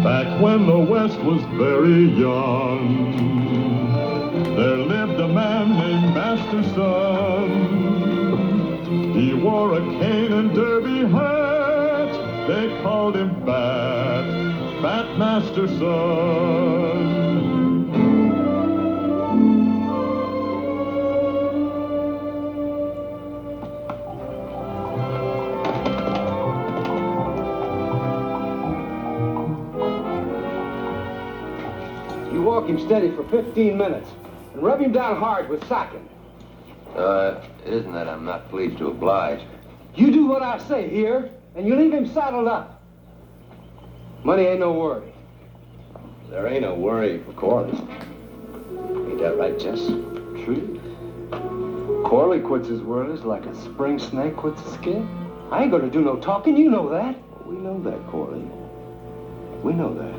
Back when the West was very young, there lived a man named Masterson. He wore a cane and derby hat. They called him Fat Masterson. You walk him steady for 15 minutes and rub him down hard with sacking. It isn't that I'm not pleased to oblige. You do what I say here, and you leave him saddled up. Money ain't no worry. There ain't no worry for Corley. Ain't that right, Jess? True. Corley quits his whirlers like a spring snake quits a skin. I ain't gonna do no talking, you know that. We know that, Corley. We know that.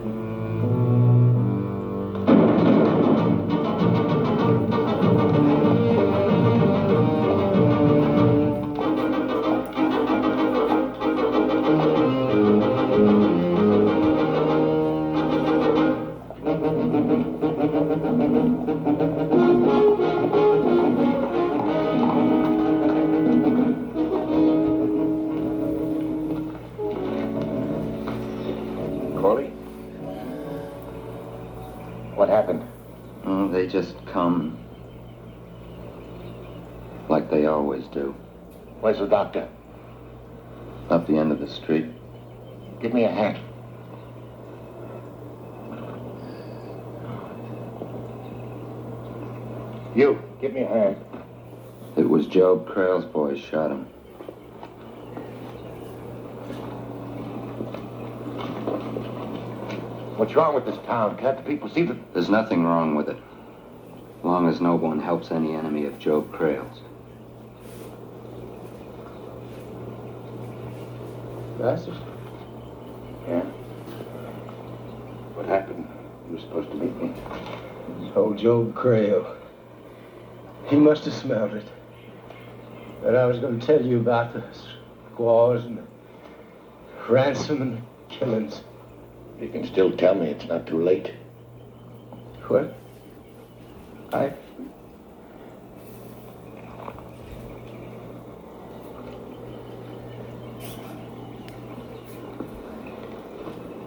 What happened? Oh, they just come. Like they always do. Where's the doctor? Up the end of the street. Give me a hand. You, give me a hand. It was Job Crail's boys shot him. What's wrong with this town? Can't the people see that? There's nothing wrong with it. As long as no one helps any enemy of Job Crail's. Masters? Yeah? What happened? You were supposed to meet me. Old Job Crail. He must have smelled it. But I was going to tell you about the squaws and the ransom and the killings. You can still tell me it's not too late. What?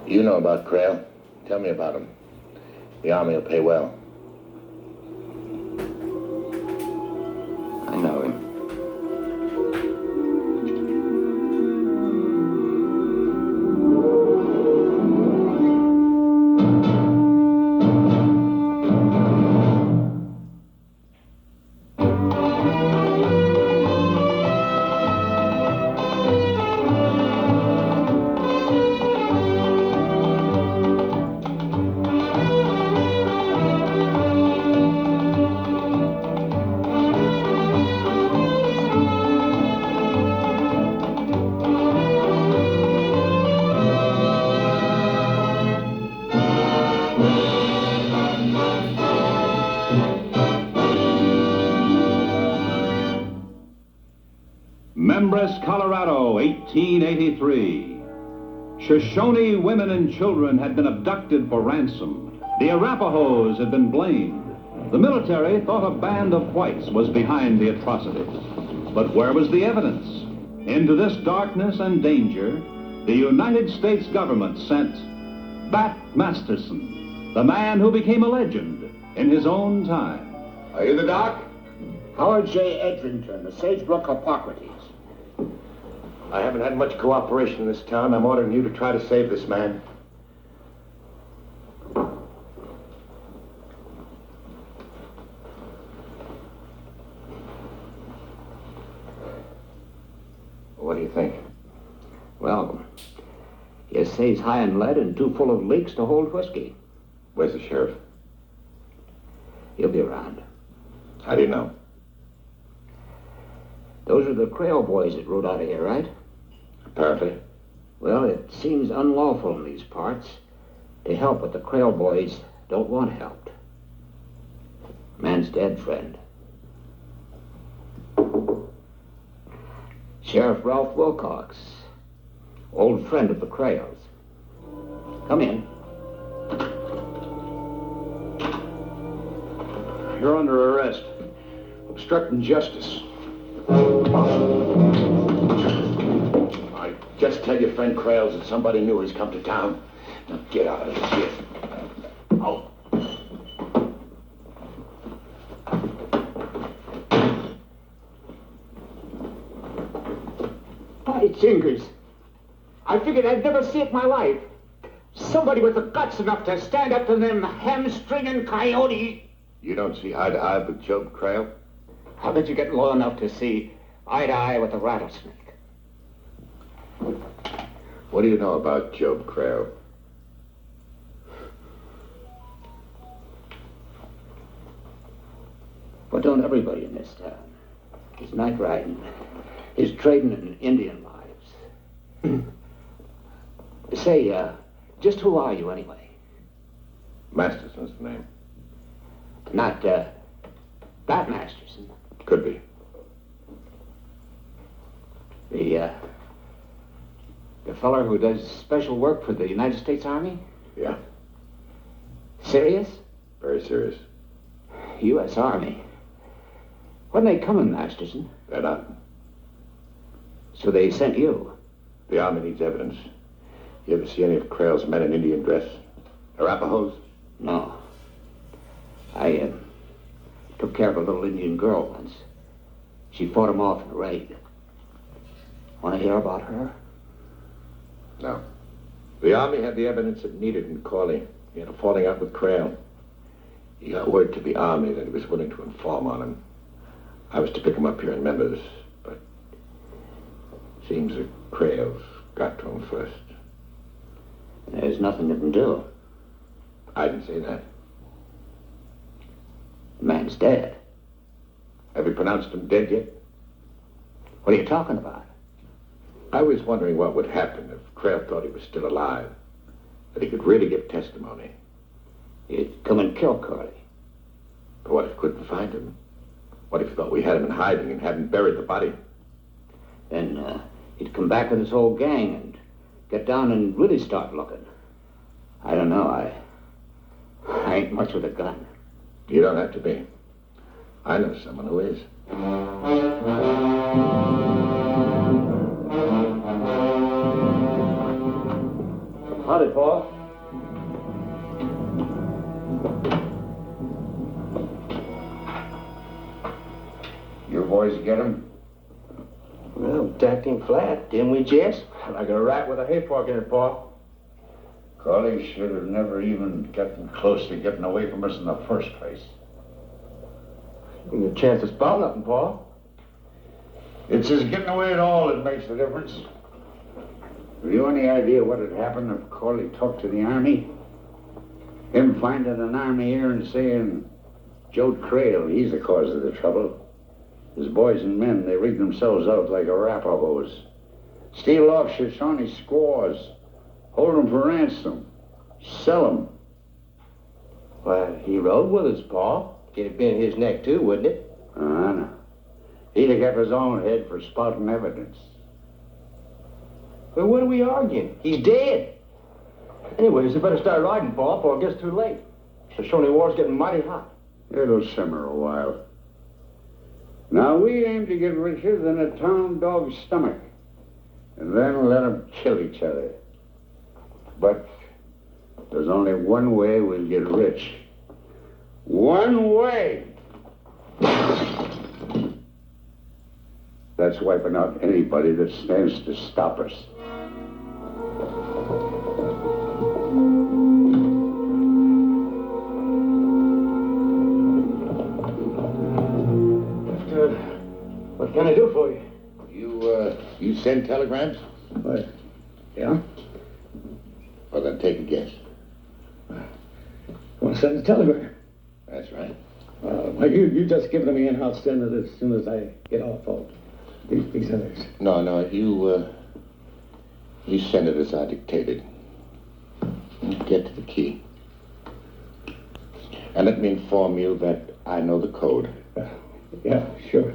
You know about Crail. Tell me about him. The Army will pay well. I know him. Mimbers, Colorado, 1883. Shoshone women and children had been abducted for ransom. The Arapahoes had been blamed. The military thought a band of whites was behind the atrocities. But where was the evidence? Into this darkness and danger, the United States government sent Bat Masterson, the man who became a legend in his own time. Are you the doc? Howard J. Edrington, the Sagebrook Hippocrates. I haven't had much cooperation in this town. I'm ordering you to try to save this man. What do you think? Well, you say he's high in lead and too full of leaks to hold whiskey. Where's the sheriff? He'll be around. How do you know? Those are the Crail boys that rode out of here, right? Apparently. Well, it seems unlawful in these parts to help what the Crail boys don't want helped. Man's dead, friend. Sheriff Ralph Wilcox, old friend of the Crails. Come in. You're under arrest. Obstructing justice. I just tell your friend Krales that somebody new has come to town. Now get out of here. Oh. By jingers. I figured I'd never see it in my life. Somebody with the guts enough to stand up to them hamstringing coyotes. You don't see eye to eye with Job Krale? How did you get low enough to see eye to eye with a rattlesnake? What do you know about Job Krale? What don't everybody in this town? His night riding, his trading in Indian lives. Say, just who are you anyway? Masterson's the name. Not, that Masterson. Could be. The feller who does special work for the United States Army? Yeah, Serious? very serious. U.S. Army. When they coming, Masterson? They're not. So they sent you? The Army needs evidence. You ever see any of Krale's men in Indian dress? Arapahoes? No. I took care of a little Indian girl once. She fought him off in a raid. Want to hear about her? No. The Army had the evidence it needed in Corley. He had a falling out with Krale. He got word to the Army that he was willing to inform on him. I was to pick him up here in Mimbers, but seems that Krale's got to him first. There's nothing you can do. I didn't say that. The man's dead. Have you pronounced him dead yet? What are you talking about? I was wondering what would happen if Krale thought he was still alive, that he could really give testimony. He'd come and kill Corley. But what if he couldn't find him? What if he thought we had him in hiding and hadn't buried the body? Then he'd come back with his whole gang and get down and really start looking. I don't know. I ain't much with a gun. You don't have to be. I know someone who is. Howdy, Paul. Your boys get him? Well, tacked him flat, didn't we, Jess? Like a rat with a hay fork in it, Paul. Corley should have never even gotten close to getting away from us in the first place. Give me a chance to spout nothing, Paul. It's his getting away at all that makes the difference. Have you any idea what had happened if Corley talked to the Army? Him finding an Army here and saying, Joe Krale, he's the cause of the trouble. His boys and men, they rigged themselves out like Arapahoes. Steal off Shoshone squaws, hold them for ransom, sell them. Why, he rode with us, Paul. It'd have been his neck, too, wouldn't it? No. He'd have kept his own head for spouting evidence. Well, what are we arguing? He's dead. Anyways, you better start riding, Paul, before it gets too late. The Shoshone War's getting mighty hot. It'll simmer a while. Now, we aim to get richer than a town dog's stomach, and then let them kill each other. But there's only one way we'll get rich. One way! That's wiping out anybody that stands to stop us. What can I do for you? You send telegrams? What? Yeah? Well, then take a guess. Want to send a telegram? That's right. Well, you just give them me and I'll send it as soon as I get off of these others. No, you send it as I dictated. Get to the key. And let me inform you that I know the code. Yeah, sure.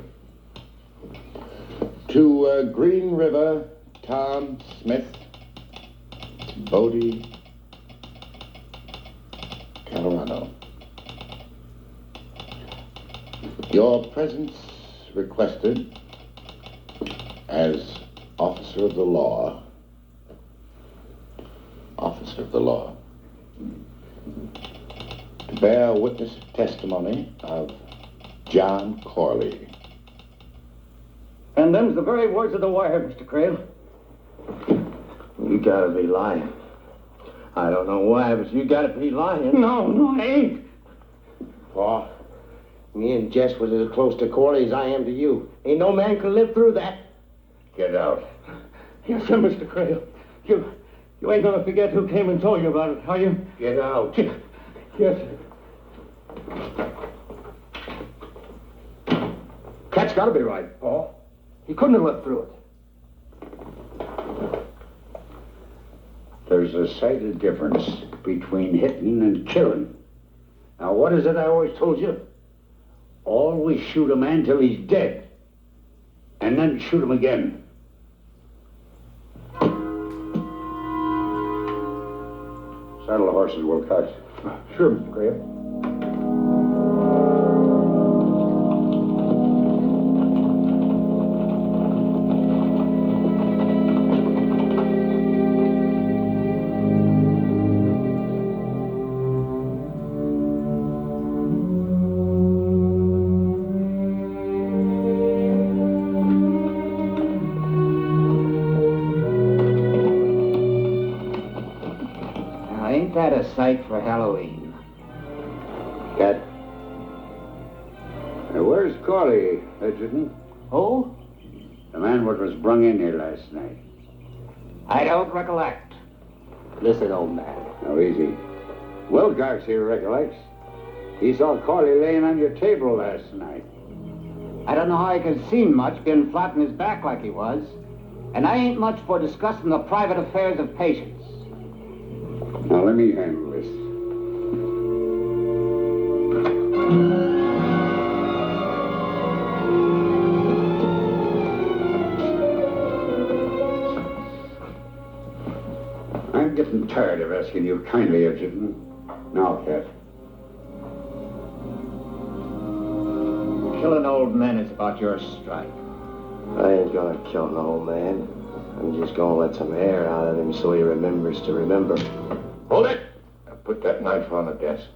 To Green River, Tom Smith, Bodie, Colorado. Your presence requested as officer of the law. Officer of the law. To bear witness testimony of John Corley. And them's the very words of the wire, Mr. Creel. You gotta be lying. I don't know why, but you gotta be lying. No, I ain't. Pa, me and Jess was as close to Corley as I am to you. Ain't no man could live through that. Get out. Yes, sir, Mr. Creel. You ain't gonna forget who came and told you about it, are you? Get out. Yes, sir. Cat's gotta be right, Paul. He couldn't have lived through it. There's a sight of difference between hitting and killing. Now, what is it I always told you? Always shoot a man till he's dead. And then shoot him again. Saddle the horses, Wilcox. Sure, Mr. Creel. Ain't that a sight for Halloween? Cat. Now, where's Corley, Edgerton? Who? The man what was brung in here last night. I don't recollect. Listen, old man. Now, easy. Wilcox here recollects. He saw Corley laying on your table last night. I don't know how he could see much, being flat on his back like he was. And I ain't much for discussing the private affairs of patients. Now, let me handle this. I'm getting tired of asking you kindly, Edgerton. Now, Cat. Killing old men is about your strike. I ain't gonna kill no old man. I'm just gonna let some hair out of him so he remembers to remember. Hold it! Now put that knife on the desk.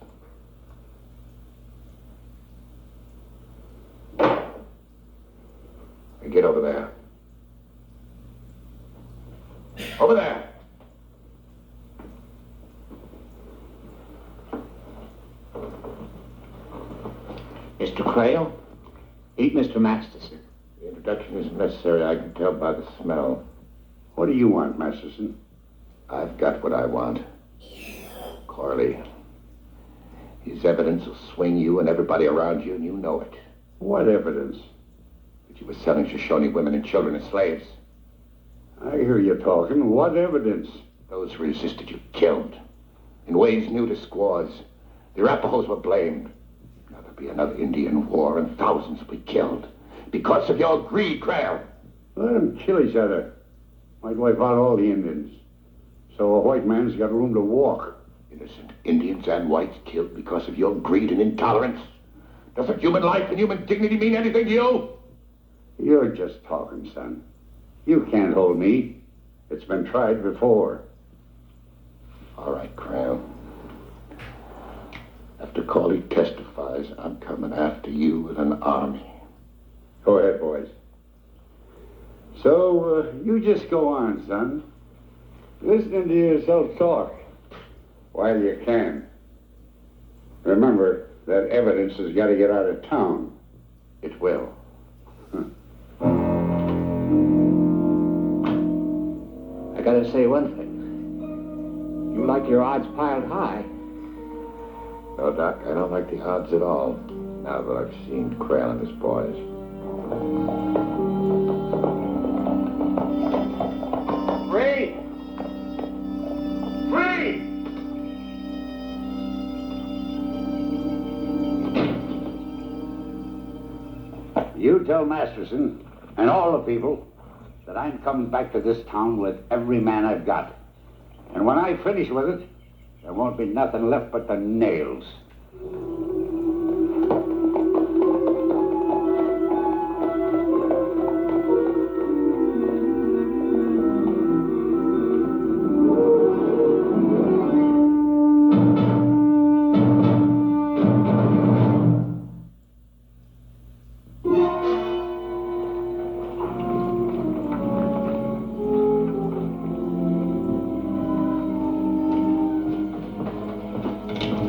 Now get over there. Over there! Mr. Creel, eat Mr. Masterson. The introduction isn't necessary. I can tell by the smell. What do you want, Masterson? I've got what I want. Corley. His evidence will swing you and everybody around you, and you know it. What evidence? That you were selling Shoshone women and children as slaves. I hear you talking. What evidence? Those who resisted you killed. In ways new to squaws. The Arapahoes were blamed. Now there'll be another Indian war and thousands will be killed. Because of your greed, Creel. Let them kill each other. Might wipe out all the Indians. So a white man's got room to walk. Innocent Indians and whites killed because of your greed and intolerance. Doesn't human life and human dignity mean anything to you? You're just talking, son. You can't hold me. It's been tried before. All right, Creel. After Corley testifies, I'm coming after you with an army. Go ahead, boys. So, you just go on, son. Listening to yourself talk while you can. Remember, that evidence has got to get out of town. It will. I gotta say one thing. You like your odds piled high. No, Doc, I don't like the odds at all, now that I've seen Creel and his boys. Free! Free! You tell Masterson and all the people that I'm coming back to this town with every man I've got. And when I finish with it, there won't be nothing left but the nails.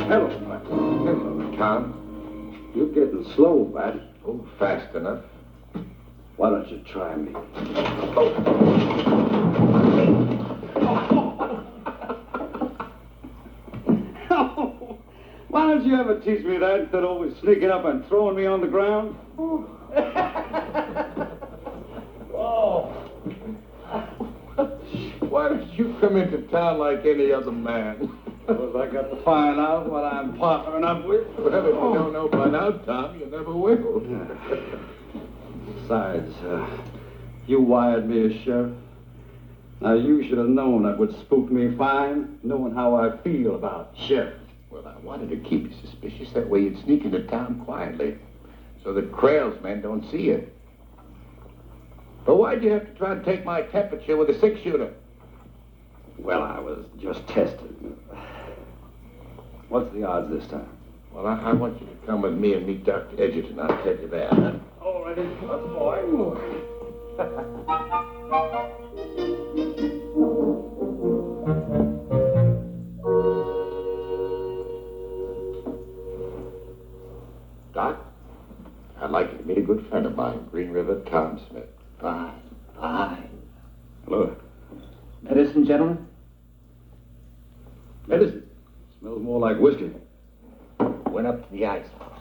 Hello, Pat. Hello, Tom. You're getting slow, Pat. Oh, fast enough. Why don't you try me? Why don't you ever teach me that instead of always sneaking up and throwing me on the ground? Why don't you come into town like any other man? Because I got to find out what I'm partnering up with. Well, if you don't know by now, Tom, you never will. Besides, you wired me as sheriff. Now, you should have known that would spook me fine, knowing how I feel about sheriff. Well, I wanted to keep you suspicious. That way you'd sneak into town quietly, so that Crail's men don't see you. But why'd you have to try to take my temperature with a 6-shooter? Well, I was just testing. What's the odds this time? Well, I want you to come with me and meet Dr. Edgerton. I'll tell you that. All right, boy. Doc, I'd like you to meet a good friend of mine, Green River Tom Smith. Fine, fine. Look, Medicine, gentlemen? medicine. Smells more like whiskey. Went up to the ice house.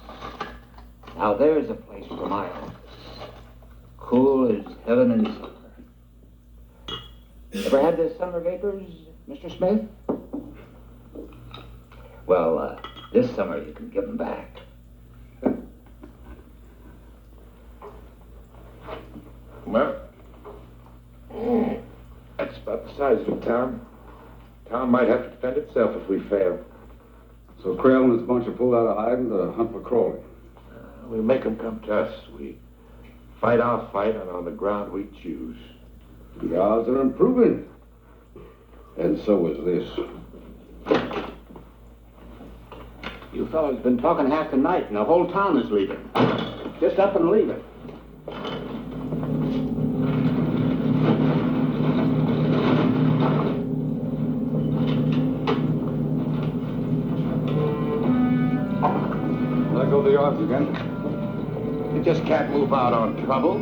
Now there's a place for my office. Cool as heaven in summer. Ever had the summer vapors, Mr. Smith? Well, this summer you can give them back. Well, that's about the size of it, Tom. Town might have to defend itself if we fail. So Crail and his bunch are pulled out of hiding to hunt for Crawley. We make them come to us. We fight our fight, and on the ground we choose. The odds are improving. And so is this. You fellows been talking half the night, and the whole town is leaving. Just up and leave it. There go the odds again. You just can't move out on trouble.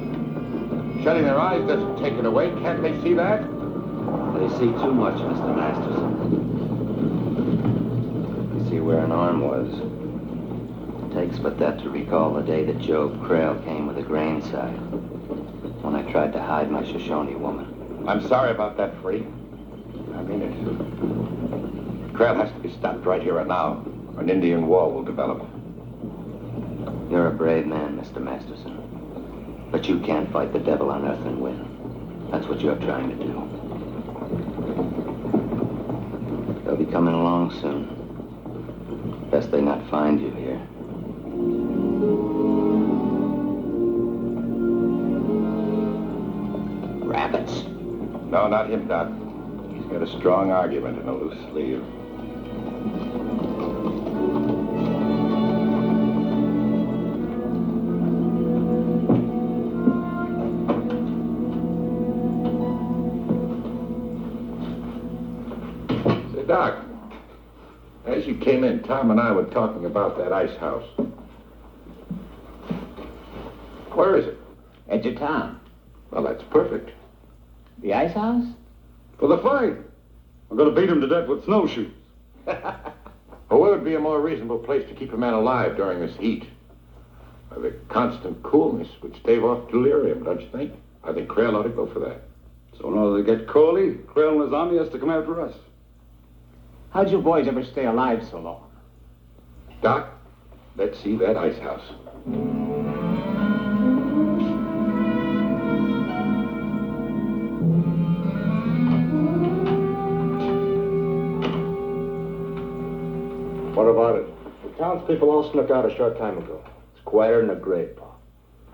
Shutting their eyes doesn't take it away. Can't they see that? They see too much, Mr. Masterson. You see where an arm was. It takes but that to recall the day that Job Crail came with a grain side. When I tried to hide my Shoshone woman. I'm sorry about that, Free. I mean it. Crail has to be stopped right here and now, or an Indian war will develop. You're a brave man, Mr. Masterson. But you can't fight the devil on earth and win. That's what you're trying to do. They'll be coming along soon. Best they not find you here. Rabbits. No, not him, Doc. He's got a strong argument in a loose sleeve. Say, Doc, as you came in, Tom and I were talking about that ice house. Where is it? Edge of town. Well, that's perfect. The ice house? For the fight. I'm going to beat him to death with snowshoes. Well, where would be a more reasonable place to keep a man alive during this heat? The constant coolness would stave off delirium, don't you think? I think Crail ought to go for that. So in order to get Crawley, Crail and his army has to come after us. How'd you boys ever stay alive so long? Doc, let's see that ice house. What about it? The townspeople all snuck out a short time ago. It's quieter than a grave, Pa.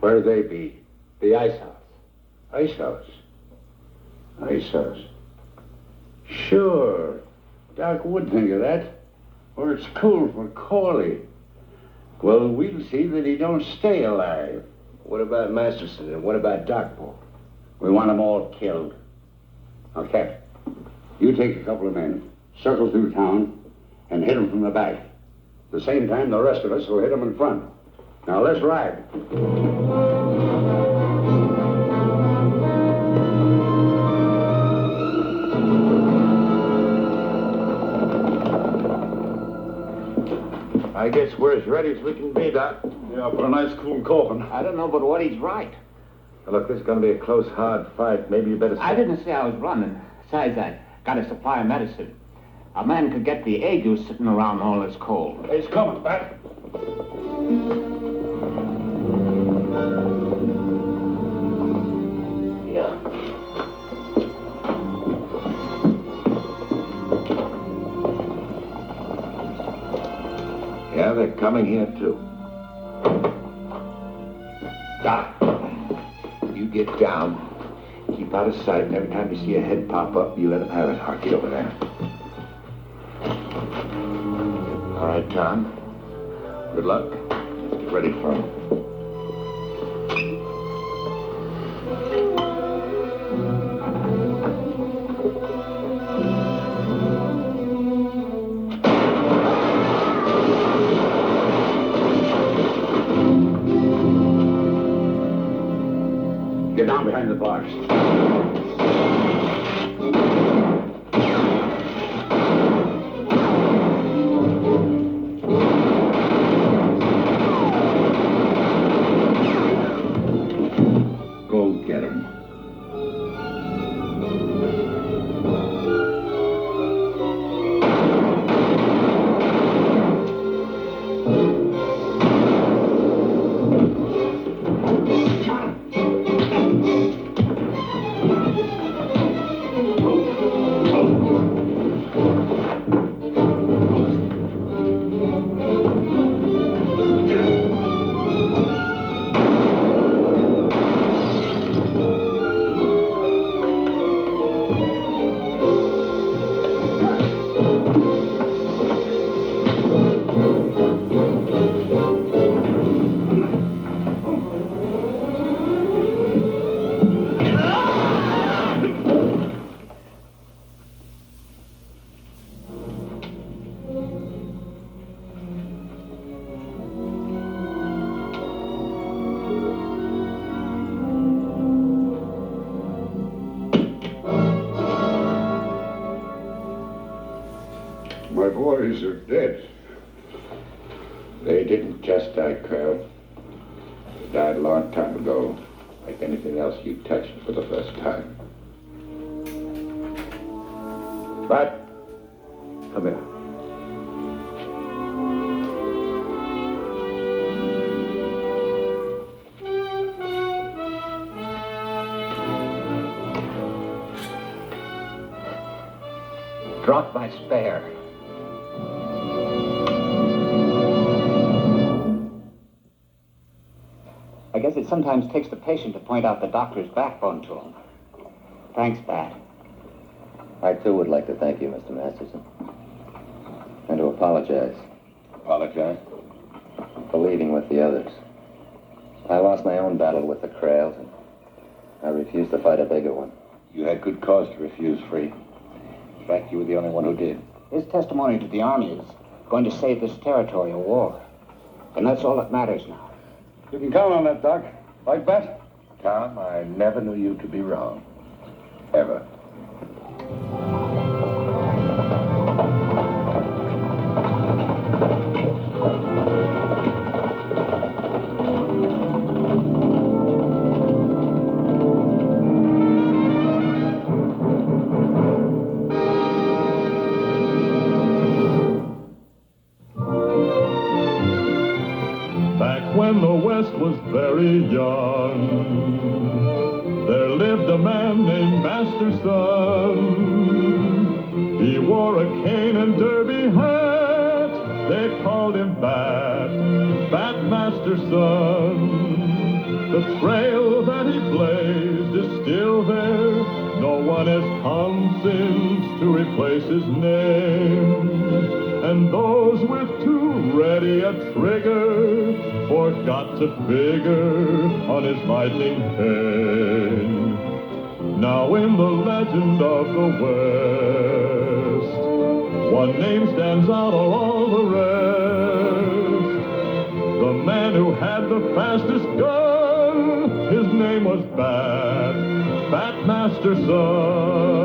Where'd they be? The ice house. Ice house. Ice house. Sure. Doc would think of that. Or it's cool for Crawley. Well, we'll see that he don't stay alive. What about Masterson and what about Doc, Pa? We want them all killed. Now, Cap, you take a couple of men, circle through town, and hit them from the back. At the same time, the rest of us will hit him in front. Now, let's ride. I guess we're as ready as we can be, Doc. Yeah, for a nice cool coffin. I don't know but what he's right. Now, look, this is going to be a close, hard fight. Maybe you better... I didn't say I was running. Besides, I got a supply of medicine. A man could get the ague sitting around all this cold. He's coming, Pat. Yeah. Yeah, they're coming here, too. Doc, you get down. Keep out of sight, and every time you see a head pop up, you let him have it. Harky over there. All right, Tom. Good luck. Let's get ready for him. Get down behind the bars. Go get him. My boys are dead. They didn't just die, Carl. They died a long time ago. Like anything else you touched for the first time. But, come here. Drop my spare. I guess it sometimes takes the patient to point out the doctor's backbone to him. Thanks, Pat. I, too, would like to thank you, Mr. Masterson. And to apologize Apologize? for leaving with the others. I lost my own battle with the Krails, and I refused to fight a bigger one. You had good cause to refuse, Free. In fact, you were the only one who did. His testimony to the Army is going to save this territory a war. And that's all that matters now. You can count on that, Doc. Like that? Tom, I never knew you to be wrong. Ever. When the West was very young, there lived a man named Masterson. He wore a cane and derby hat. They called him Bat Masterson. The trail that he blazed is still there. No one has come since to replace his name. And those with too ready a trigger forgot to figure on his lightning cane. Now in the legend of the West, one name stands out of all the rest. the man who had the fastest gun. His name was Bat Masterson.